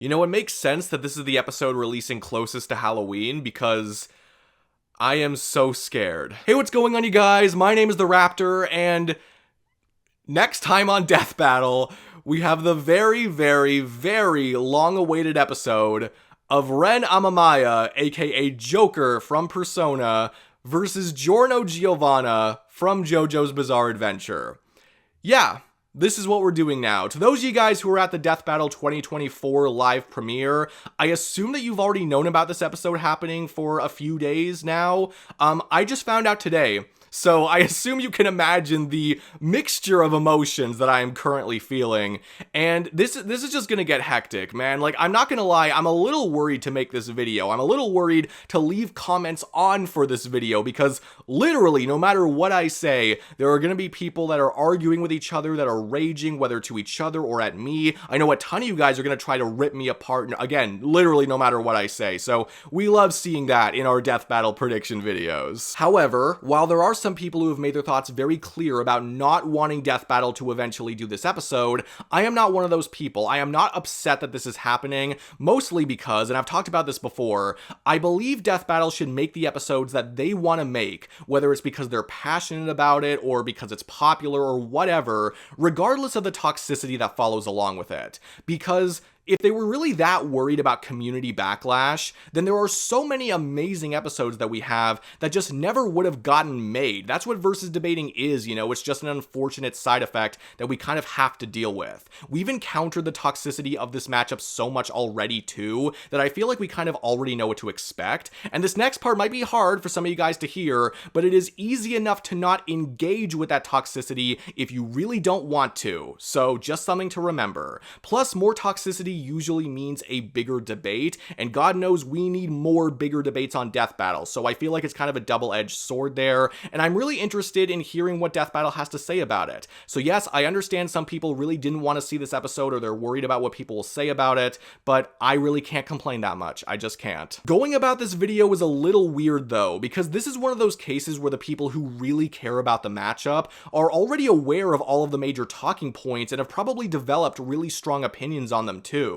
You know, it makes sense that this is the episode releasing closest to Halloween because I am so scared. Hey, what's going on, you guys? My name is The Raptor, and next time on Death Battle, we have the very, very, very long-awaited episode of Ren Amamiya, aka Joker from Persona, versus Giorno Giovanna from JoJo's Bizarre Adventure. Yeah, this is what we're doing now. To those of you guys who are at the Death Battle 2024 live premiere, I assume that you've already known about this episode happening for a few days now. I just found out today. So I assume you can imagine the mixture of emotions that I am currently feeling. And this is just gonna get hectic, man. Like, I'm not gonna lie, I'm a little worried to make this video. I'm a little worried to leave comments on for this video because literally, no matter what I say, there are gonna be people that are arguing with each other, that are raging, whether to each other or at me. I know a ton of you guys are gonna try to rip me apart, again, literally no matter what I say. So we love seeing that in our Death Battle prediction videos. However, while there are some people who have made their thoughts very clear about not wanting Death Battle to eventually do this episode, I am not one of those people. I am not upset that this is happening, mostly because, and I've talked about this before, I believe Death Battle should make the episodes that they want to make, whether it's because they're passionate about it or because it's popular or whatever, regardless of the toxicity that follows along with it. Because if they were really that worried about community backlash, then there are so many amazing episodes that we have that just never would have gotten made. That's what versus debating is, you know, it's just an unfortunate side effect that we kind of have to deal with. We've encountered the toxicity of this matchup so much already too, that I feel like we kind of already know what to expect. And this next part might be hard for some of you guys to hear, but it is easy enough to not engage with that toxicity if you really don't want to. So just something to remember. Plus, more toxicity usually means a bigger debate, and God knows we need more bigger debates on Death Battle, so I feel like it's kind of a double-edged sword there, and I'm really interested in hearing what Death Battle has to say about it. So yes, I understand some people really didn't want to see this episode, or they're worried about what people will say about it, but I really can't complain that much. I just can't. Going about this video is a little weird though, because this is one of those cases where the people who really care about the matchup are already aware of all of the major talking points and have probably developed really strong opinions on them too.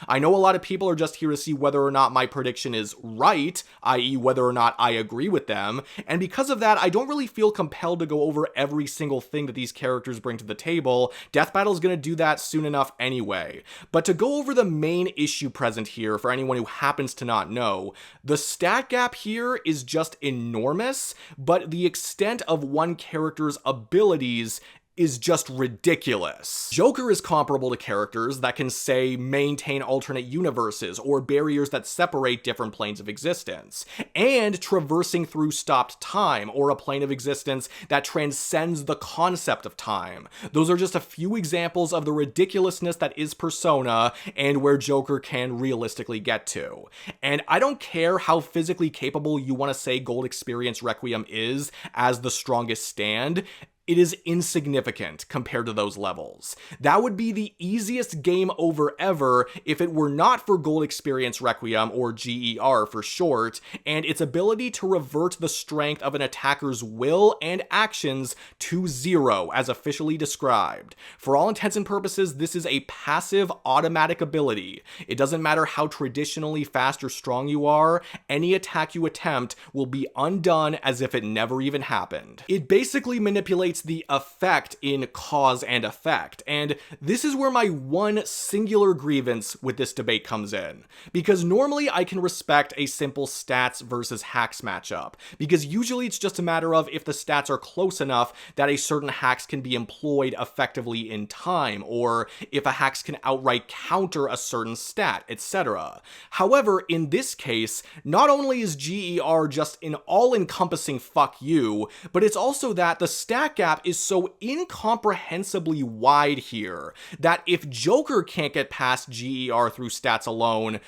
I know a lot of people are just here to see whether or not my prediction is right, i.e. whether or not I agree with them, and because of that, I don't really feel compelled to go over every single thing that these characters bring to the table. Death Battle is going to do that soon enough anyway. But to go over the main issue present here, for anyone who happens to not know, the stat gap here is just enormous, but the extent of one character's abilities is just ridiculous. Joker is comparable to characters that can, say, maintain alternate universes or barriers that separate different planes of existence, and traversing through stopped time or a plane of existence that transcends the concept of time. Those are just a few examples of the ridiculousness that is Persona and where Joker can realistically get to. And I don't care how physically capable you want to say Gold Experience Requiem is as the strongest stand, it is insignificant compared to those levels. That would be the easiest game over ever if it were not for Gold Experience Requiem, or GER for short, and its ability to revert the strength of an attacker's will and actions to 0, as officially described. For all intents and purposes, this is a passive automatic ability. It doesn't matter how traditionally fast or strong you are, any attack you attempt will be undone as if it never even happened. It basically manipulates the effect in cause and effect, and this is where my one singular grievance with this debate comes in, because normally I can respect a simple stats versus hacks matchup, because usually it's just a matter of if the stats are close enough that a certain hacks can be employed effectively in time, or if a hacks can outright counter a certain stat, etc. However, in this case, not only is GER just an all-encompassing fuck you, but it's also that the stat gap is so incomprehensibly wide here that if Joker can't get past GER through stats alone,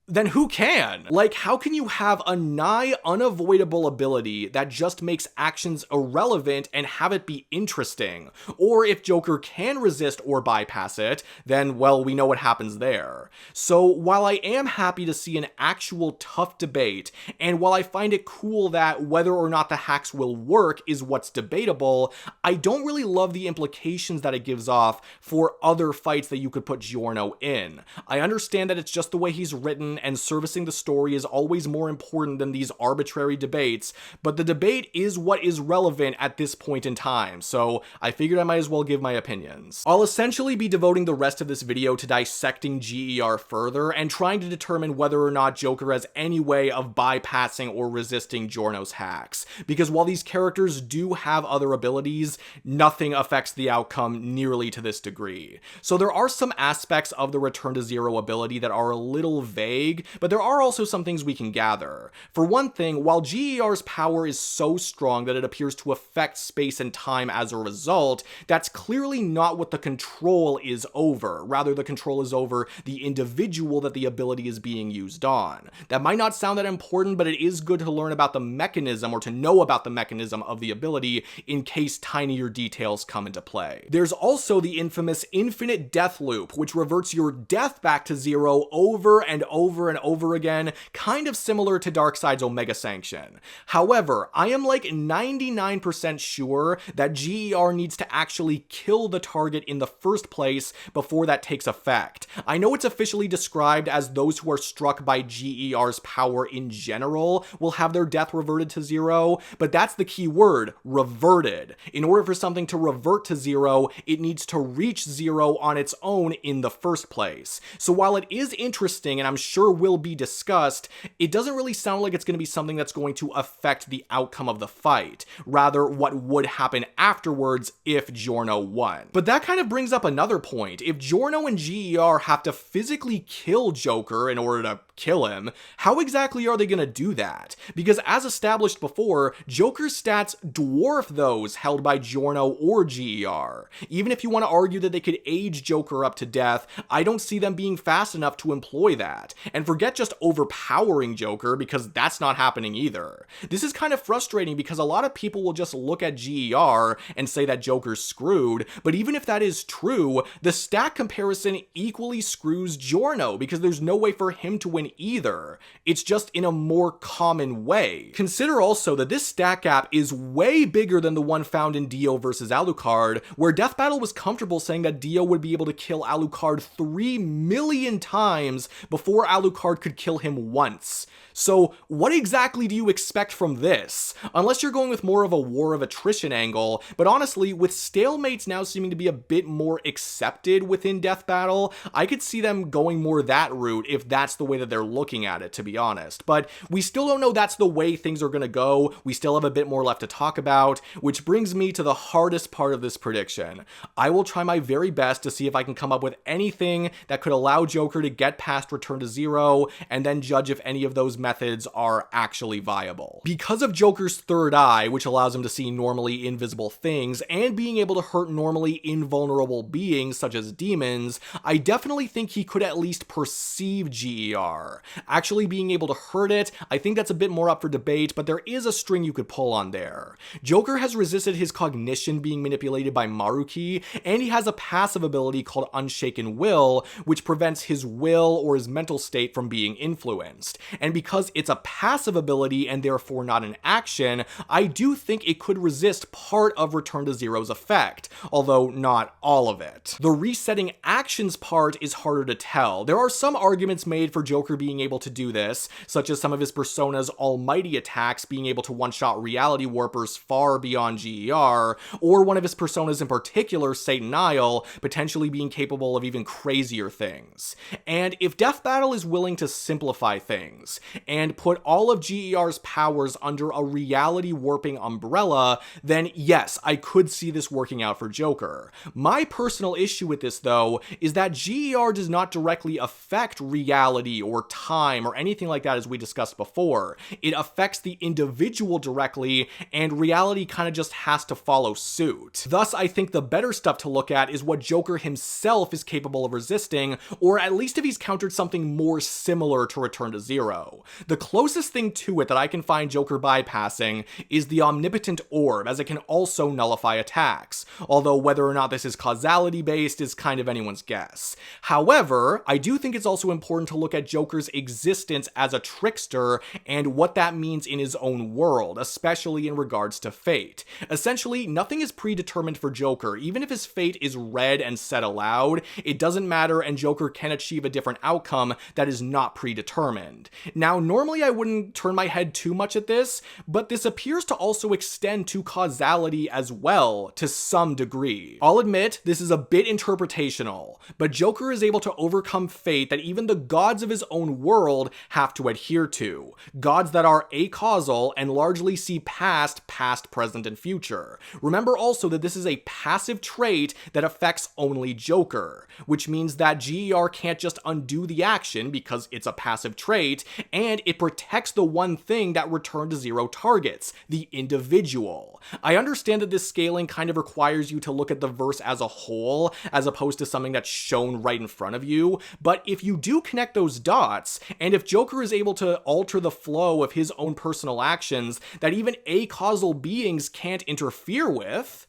then who can? Like, how can you have a nigh unavoidable ability that just makes actions irrelevant and have it be interesting? Or if Joker can resist or bypass it, then, well, we know what happens there. So while I am happy to see an actual tough debate, and while I find it cool that whether or not the hacks will work is what's debatable, I don't really love the implications that it gives off for other fights that you could put Giorno in. I understand that it's just the way he's written, and servicing the story is always more important than these arbitrary debates, but the debate is what is relevant at this point in time, so I figured I might as well give my opinions. I'll essentially be devoting the rest of this video to dissecting GER further and trying to determine whether or not Joker has any way of bypassing or resisting Giorno's hacks, because while these characters do have other abilities, nothing affects the outcome nearly to this degree. So there are some aspects of the Return to Zero ability that are a little vague, but there are also some things we can gather. For one thing, while GER's power is so strong that it appears to affect space and time as a result, that's clearly not what the control is over. Rather, the control is over the individual that the ability is being used on. That might not sound that important, but it is good to learn about the mechanism, or to know about the mechanism of the ability in case tinier details come into play. There's also the infamous infinite death loop, which reverts your death back to zero over and over and over again, kind of similar to Darkseid's Omega Sanction. However, I am like 99% sure that GER needs to actually kill the target in the first place before that takes effect. I know it's officially described as those who are struck by GER's power in general will have their death reverted to zero, but that's the key word, reverted. In order for something to revert to zero, it needs to reach zero on its own in the first place. So while it is interesting, and I'm sure will be discussed, it doesn't really sound like it's going to be something that's going to affect the outcome of the fight, rather what would happen afterwards if Giorno won. But that kind of brings up another point. If Giorno and GER have to physically kill Joker in order to kill him, how exactly are they going to do that? Because as established before, Joker's stats dwarf those held by Giorno or GER. Even if you want to argue that they could age Joker up to death, I don't see them being fast enough to employ that. And forget just overpowering Joker, because that's not happening either. This is kind of frustrating because a lot of people will just look at GER and say that Joker's screwed, but even if that is true, the stat comparison equally screws Giorno because there's no way for him to win either. It's just in a more common way. Consider also that this stat gap is way bigger than the one found in Dio versus Alucard, where Death Battle was comfortable saying that Dio would be able to kill Alucard 3 million times before Alucard could kill him once. So what exactly do you expect from this? Unless you're going with more of a war of attrition angle, but honestly, with stalemates now seeming to be a bit more accepted within Death Battle, I could see them going more that route if that's the way that they're looking at it, to be honest. But we still don't know that's the way things are gonna go. We still have a bit more left to talk about, which brings me to the hardest part of this prediction. I will try my very best to see if I can come up with anything that could allow Joker to get past Return to Zero, and then judge if any of those methods are actually viable. Because of Joker's third eye, which allows him to see normally invisible things, and being able to hurt normally invulnerable beings such as demons, I definitely think he could at least perceive GER. Actually being able to hurt it, I think that's a bit more up for debate, but there is a string you could pull on there. Joker has resisted his cognition being manipulated by Maruki, and he has a passive ability called Unshaken Will, which prevents his will or his mental state from being influenced. And because it's a passive ability and therefore not an action, I do think it could resist part of Return to Zero's effect, although not all of it. The resetting actions part is harder to tell. There are some arguments made for Joker being able to do this, such as some of his persona's almighty attacks being able to one-shot reality warpers far beyond GER, or one of his personas in particular, Satanael, potentially being capable of even crazier things. And if Death Battle is willing to simplify things, and put all of GER's powers under a reality warping umbrella, then yes, I could see this working out for Joker. My personal issue with this, though, is that GER does not directly affect reality or time or anything like that as we discussed before. It affects the individual directly, and reality kind of just has to follow suit. Thus, I think the better stuff to look at is what Joker himself is capable of resisting, or at least if he's countered something more or similar to Return to Zero. The closest thing to it that I can find Joker bypassing is the Omnipotent Orb, as it can also nullify attacks, although whether or not this is causality based is kind of anyone's guess. However, I do think it's also important to look at Joker's existence as a trickster and what that means in his own world, especially in regards to fate. Essentially, nothing is predetermined for Joker. Even if his fate is read and said aloud, it doesn't matter, and Joker can achieve a different outcome that is not predetermined. Now, normally I wouldn't turn my head too much at this, but this appears to also extend to causality as well, to some degree. I'll admit, this is a bit interpretational, but Joker is able to overcome fate that even the gods of his own world have to adhere to. Gods that are acausal and largely see past, present, and future. Remember also that this is a passive trait that affects only Joker, which means that GER can't just undo the action because it's a passive trait, and it protects the one thing that Return to Zero targets, the individual. I understand that this scaling kind of requires you to look at the verse as a whole, as opposed to something that's shown right in front of you, but if you do connect those dots, and if Joker is able to alter the flow of his own personal actions that even acausal beings can't interfere with,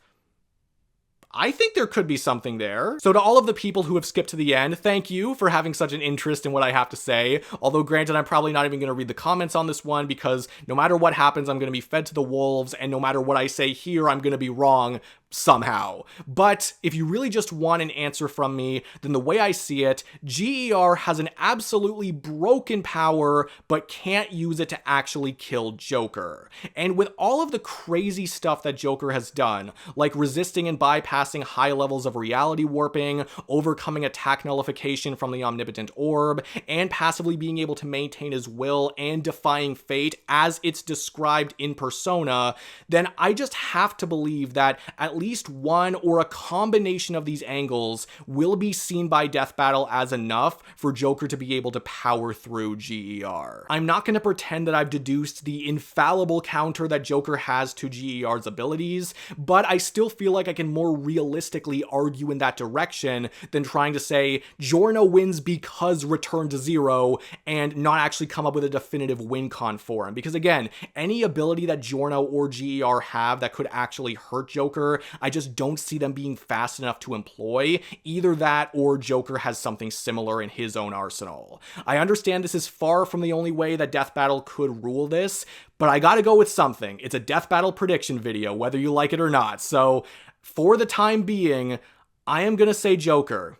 I think there could be something there. So to all of the people who have skipped to the end, thank you for having such an interest in what I have to say. Although granted, I'm probably not even going to read the comments on this one because no matter what happens, I'm going to be fed to the wolves, and no matter what I say here, I'm going to be wrong somehow. But if you really just want an answer from me, then the way I see it, GER has an absolutely broken power, but can't use it to actually kill Joker. And with all of the crazy stuff that Joker has done, like resisting and bypassing high levels of reality warping, overcoming attack nullification from the Omnipotent Orb, and passively being able to maintain his will and defying fate as it's described in Persona, then I just have to believe that at least one or a combination of these angles will be seen by Death Battle as enough for Joker to be able to power through GER. I'm not going to pretend that I've deduced the infallible counter that Joker has to GER's abilities, but I still feel like I can more realistically argue in that direction than trying to say Giorno wins because Return to Zero and not actually come up with a definitive win con for him. Because again, any ability that Giorno or GER have that could actually hurt Joker, I just don't see them being fast enough to employ. Either that or Joker has something similar in his own arsenal. I understand this is far from the only way that Death Battle could rule this, but I gotta go with something. It's a Death Battle prediction video, whether you like it or not. So for the time being, I am gonna say Joker.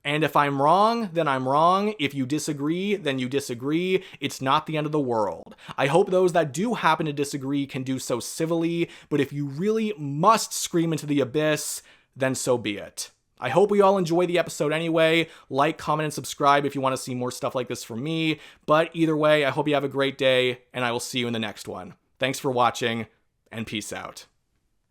And if I'm wrong, then I'm wrong. If you disagree, then you disagree. It's not the end of the world. I hope those that do happen to disagree can do so civilly, but if you really must scream into the abyss, then so be it. I hope we all enjoy the episode anyway. Like, comment, and subscribe if you want to see more stuff like this from me. But either way, I hope you have a great day, and I will see you in the next one. Thanks for watching, and peace out.